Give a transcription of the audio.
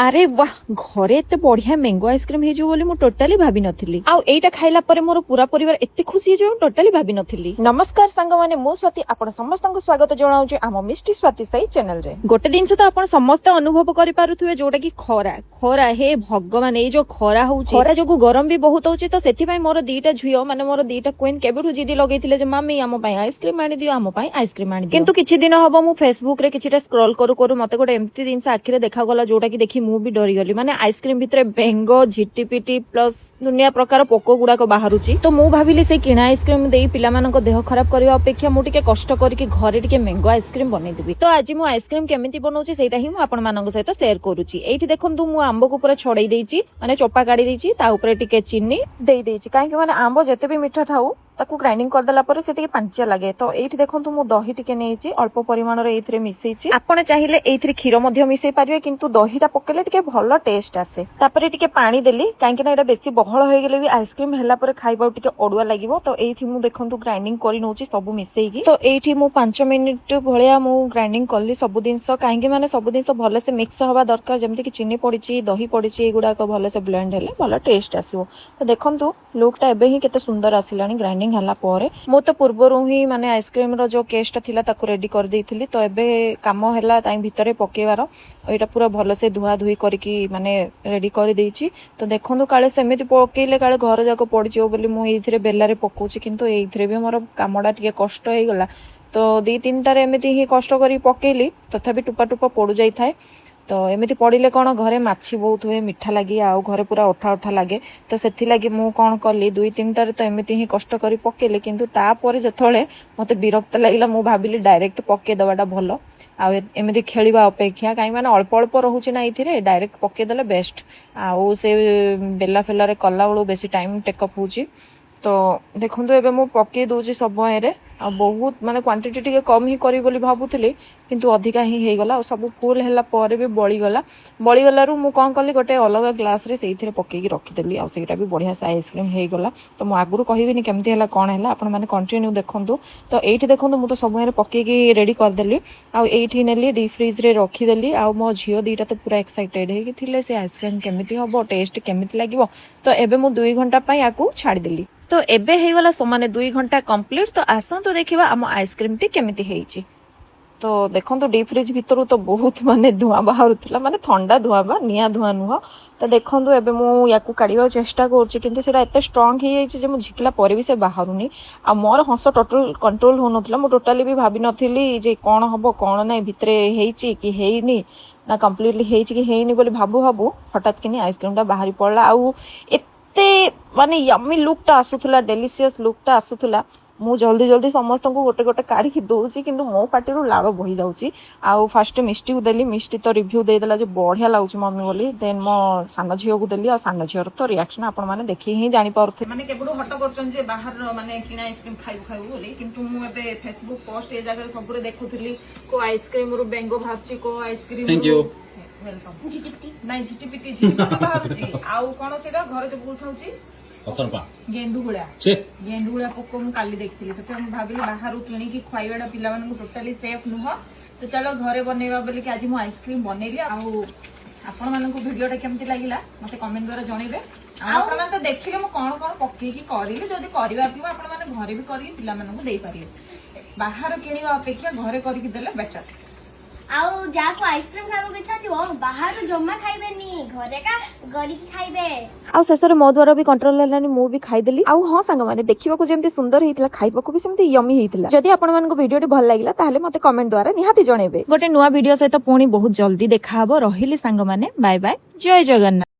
अरे वाह घरे एते बढ़िया मैंगो आइसक्रीम हे जो बोली मु टोटाली भाबी नथिली आ एटा खाइला परे मोर पूरा परिवार एते खुशी जे टोटाली भाबी नथिली। नमस्कार सांग माने मु स्वाति आपण समस्त को स्वागत जणाउची आम मिष्टी स्वाति साई चैनल रे। गोटे दिन तो आपण समस्त अनुभव करि पारुथुवे जोटा कि खरा खरा हे भगवान ए जो खरा होउची खरा जोगु गरम भी बहुत होउची तो सेथि पई मोर दीटा झियो माने मोर दीटा क्वीन केबेठु जिदी लगेइथिले जे मामी आम पई आइसक्रीम आनी दियो आम पई आइसक्रीम आनी दियो। किंतु किछि दिन हबो मु फेसबुक रे किछिटा स्क्रॉल करू करू मते गोटे एम्ति दिन से आखिरे देखा गला जोटा कि देखि मु भी डरी गली माने आइसक्रीम भितरे बेंगो झिटिपिटी प्लस दुनिया प्रकार पोको गुड़ाक बाहरुची तो मु भाविली से किणा आइसक्रीम देई पिला मानको देह खराब करबा अपेक्षा मु टिके कष्ट करके घरे टिके मैंगो आइसक्रीम बनै देबी। तो आज मु आइसक्रीम केमिति बनौची सेटा ही मु आपण मानको सहित शेयर करूची। एठी देखंतु मु आंबो को पूरा छड़ाई देइची माने चोपा काढी देइची ता ऊपर टिके चीनी देई देइची काहे कि माने आंबो जते भी मीठा थाउ ताकू ग्राइंडिंग कर देला परे से टिके पांचिया लागे। तो एठी देखंतु मु दही टिके नेइची अल्प परिमाण रे एथिरे मिसेइची आपण चाहिले एथिरे खीर मध्य मिसेई पारिबे किंतु दहीटा पकेले टिके भलो टेस्ट आसे। तापरे टिके पानी देली काहे कि ना एटा बेसी बहळ होय गेले भी आइसक्रीम हेला परे खाइबा टिके अडुआ लागिवो। तो एथि मु देखंतु ग्राइंडिंग करि नउची सब मिसेईकी तो एठी मु 5 मिनिट भलिया मु ग्राइंडिंग करली सब दिनस काहे कि माने सब दिनस भले से मिक्स होबा दरकार जेमति कि चीनी पडिची दही पडिची एगुडा को भले से ब्लेंड हेले भलो टेस्ट आसीबो। तो देखंतु लुकटा एबे ही केते सुंदर आसिलानी ग्राइंडिंग हला परे मु तो पूर्वरु ही माने आइसक्रीम रो जो केस्ट थिला ताकू रेडी कर देइथिली। तो एबे काम हेला ताई भितरे पकेवार एटा पूरा भलो से धुआ धुई करके माने रेडी कर देइची। तो देखंतु काले सेमिति पकेइले काले घर जाको पड़ जियो बोली मु एथिरे बेलारे पकोची किंतु एथिरे भी मोर कामडा टिके कष्ट हे गला। तो 2-3 टारे एमिति ही कष्ट करी पकेइली तथापि टुपा टुपा पड़ु जाई थाए। तो एमिति पड़िले कौन घरे माछी बहुत हुए मीठा लगे आउ घरे पूरा उठा उठा लगे। तो सेथि लगी मु कौन कली 2-3 टारे तो एमिति ही कष्ट करी पकेइले किंतु तापर जथळे मते विरक्त लागिला मु भाबिली डायरेक्ट पके दवाटा भलो आ एमिति खेलिबा अपेक्षा काई माने अल्प अल्प रहउची ना इथिरे डायरेक्ट पके देले बेस्ट आउ से बेला फेला रे कला बळो बेसी टाइम टेकअप होची। तो देखंतु एबे मु पके दोची समय रे आ बहुत माने क्वांटिटी टिके कम ही करी बोली भाबुथली किंतु अधिका ही हे गला सब फुल हेला परे भी बळी गला रु मु कोन कली गोटे अलग ग्लास रे सेइथिरे पकेकी रखि देली आ सेटा भी बढ़िया से आइसक्रीम हे गला। तो मु आगुरु कहिबिनी केमति हेला कोन हेला आपण माने कंटिन्यू देखंतु। तो एठी देखंतु मु तो समय रे पकेकी रेडी कर देली आ एठी नेली डीप फ्रीज रे रखि देली आ मो झियो दीटा तो पूरा एक्साइटेड हे कि थिले से आइसक्रीम केमिति हबो टेस्ट केमिति लागिवो। तो एबे मु 2 घंटा पई आकू छाडी देली। तो एबे हे गला समाने 2 घंटा कंप्लीट। तो आसन तो देखिबा हम आइसक्रीम टी केमिति हेइची। तो देखंतु डीप फ्रिज भितरु तो बहुत माने धुआं बाहरुतला माने ठंडा धुआं बा निया धुआं नुह। तो देखंतु एबे मु याकू काढिबा चेष्टा करछि किंतु सेटा एते स्ट्रांग हे जाइछि जे मु झिकला परे भी से बाहरुनी आ मोर हंस टोटल कंट्रोल हो नथला। मु टोटली भी भाबी नथिली जे कोन हबो कोन नै भितरे हेइछि कि हेइनी ना कंप्लीटली हेइछि कि हेइनी बोली भाबु भाबु हठात किनी आइसक्रीम टा बाहरी पड़ला आउ एते माने यम्मी लुक टा आसुथला डेलिशियस लुक टा आसुथला। मु जल्दी जल्दी समस्त को गोटे गोटे काढ़ी दौची किंतु मो पार्टी रू लाभ बही जाउची। आउ फर्स्ट मिष्टी को देली मिष्टी तो रिव्यू दे देला जे बढ़िया लाउची मम्मी बोली देन मो सानो झियो को देली आ सानो झियोर तो रिएक्शन आपण माने देखि ही जानि पारथे माने केबडू हट करचन जे बाहर माने किना आइसक्रीम खाइबू बोली किंतु मु एबे फेसबुक पोस्ट ए जगह सब रे देखुथली को आइसक्रीम रू बेंगो भाबची को आइसक्रीम थैंक यू वेलकम झिटिपिटी नाही झिटिपिटी झिटिपिटी बाहरुची आउ कोन सेटा घर जे बुल खाउची गेंडुगुड़ा पोक मु काली देखिली से भाविली बाहर किणी खुआईवाटा पिला टोटाली सेफ नुह। तो चलो घरे बनैबा बोली आज मु आइसक्रीम बनैली आपण मानक वीडियोटा केमती लागिला मते कमेंट द्वारा जणैबे। आपण माने तो देखिले मु कोन कोन पकेकी करिली जदी करबा पिबा आपण माने घरे भी करी पिला मानक देई पारिबे बाहर किणीबा अपेक्षा घरे करिक देले बेटर। आउ जाको आइसक्रीम खाइबो इच्छा थिवो बाहर जम्मा खाइबेनी घरे का गरी खाइबे। आउ शेषरे मो द्वारा भी कंट्रोल हेलानी मु भी खाइ देली। आउ हां संग माने देखिबा को जेमती सुंदर हेइतला खाइबा को भी सेमती यम्मी हेइतला। जदी आपण मानको वीडियोटी भल लागिला ताहले मते कमेंट द्वारा निहाती जणेबे। गोटे नुवा वीडियो सहित पुणी बहुत जल्दी देखा हबो। रहिली संग माने बाय बाय जय जगन्नाथ।